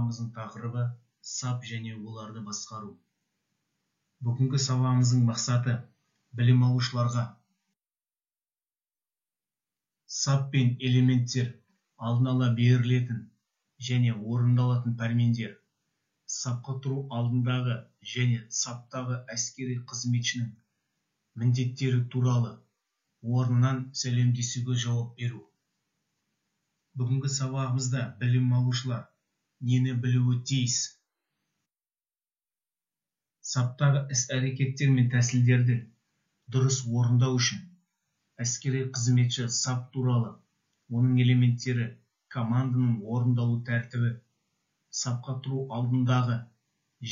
сабағымыздың тақырыбы сап және оларды басқару. Бүгінгі сабағымыздың мақсаты білім алушыларға сап пен элементтер алдын ала берілетін және орындалатын пәрмендер, сапқа тұру алдындағы және саптағы әскери қызметшінің міндеттері туралы орнынан сәлемдесуге жауап беру. Бүгінгі сабағымызда білім алушылар нені білуі тиіс? Саптағы іс-әрекеттер мен тәсілдерді дұрыс орындау үшін әскери қызметші сап туралы, оның элементтері, команданың орындалу тәртібі, сапқа тұру алдындағы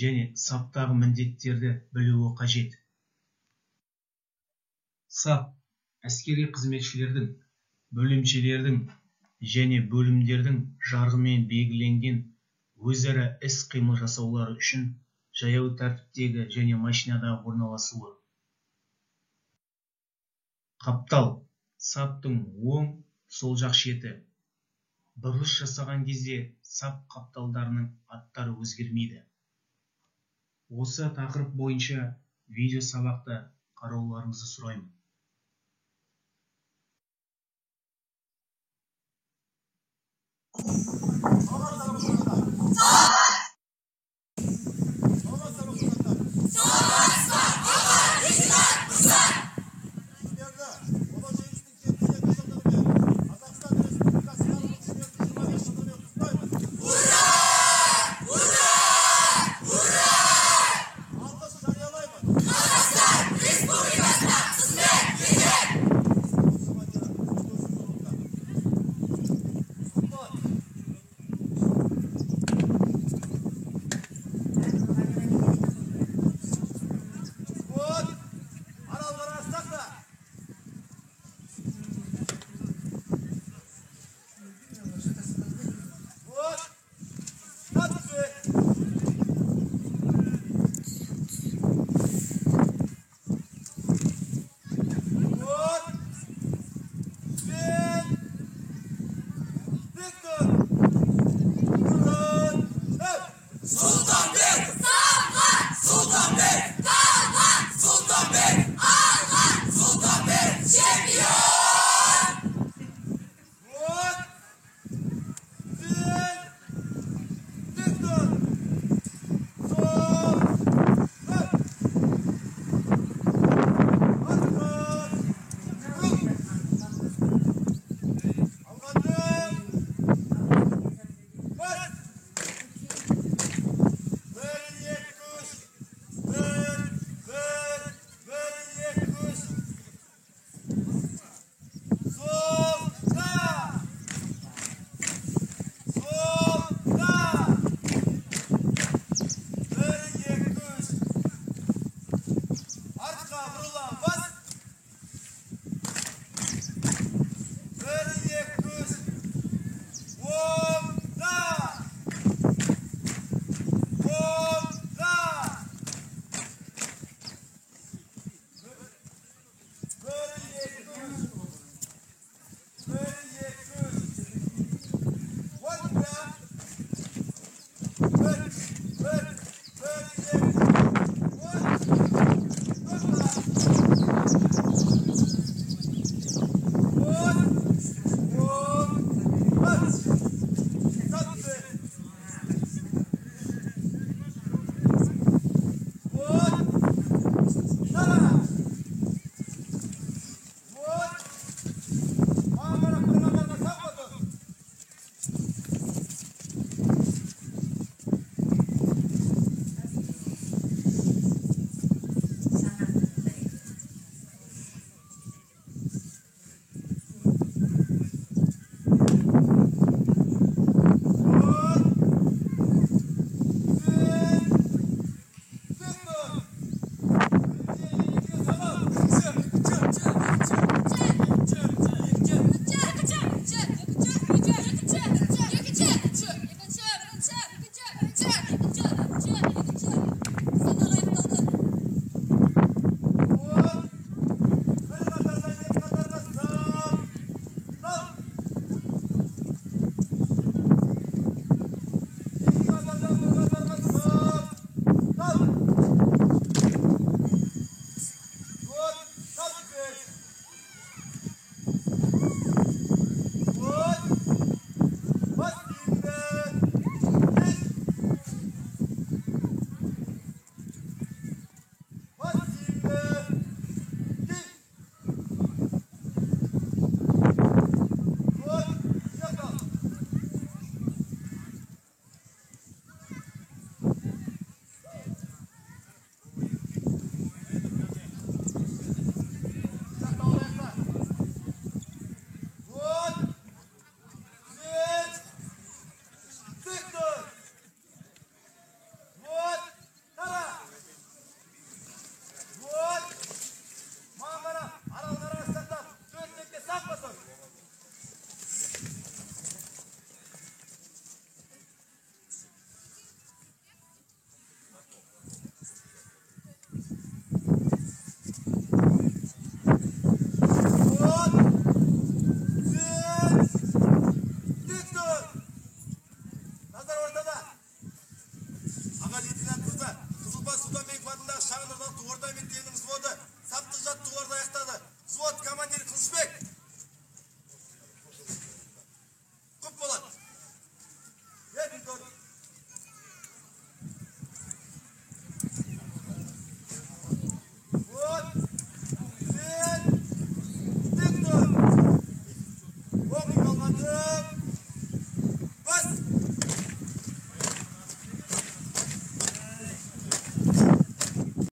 және саптағы міндеттерді білуі қажет. Сап әскери қызметшілердің, бөлімшелердің және бөлімдердің жарғымен белгіленген өзара іс-қимыл жасаулары үшін жаяу тәртіптегі және машинада орналасуы. Қаптал саптың оң, сол жақ шеті. Бұрылыс жасаған кезде сап қапталдарының аттары өзгермейді. Осы тақырып бойынша видео сабақты қарауларыңызды сұраймын.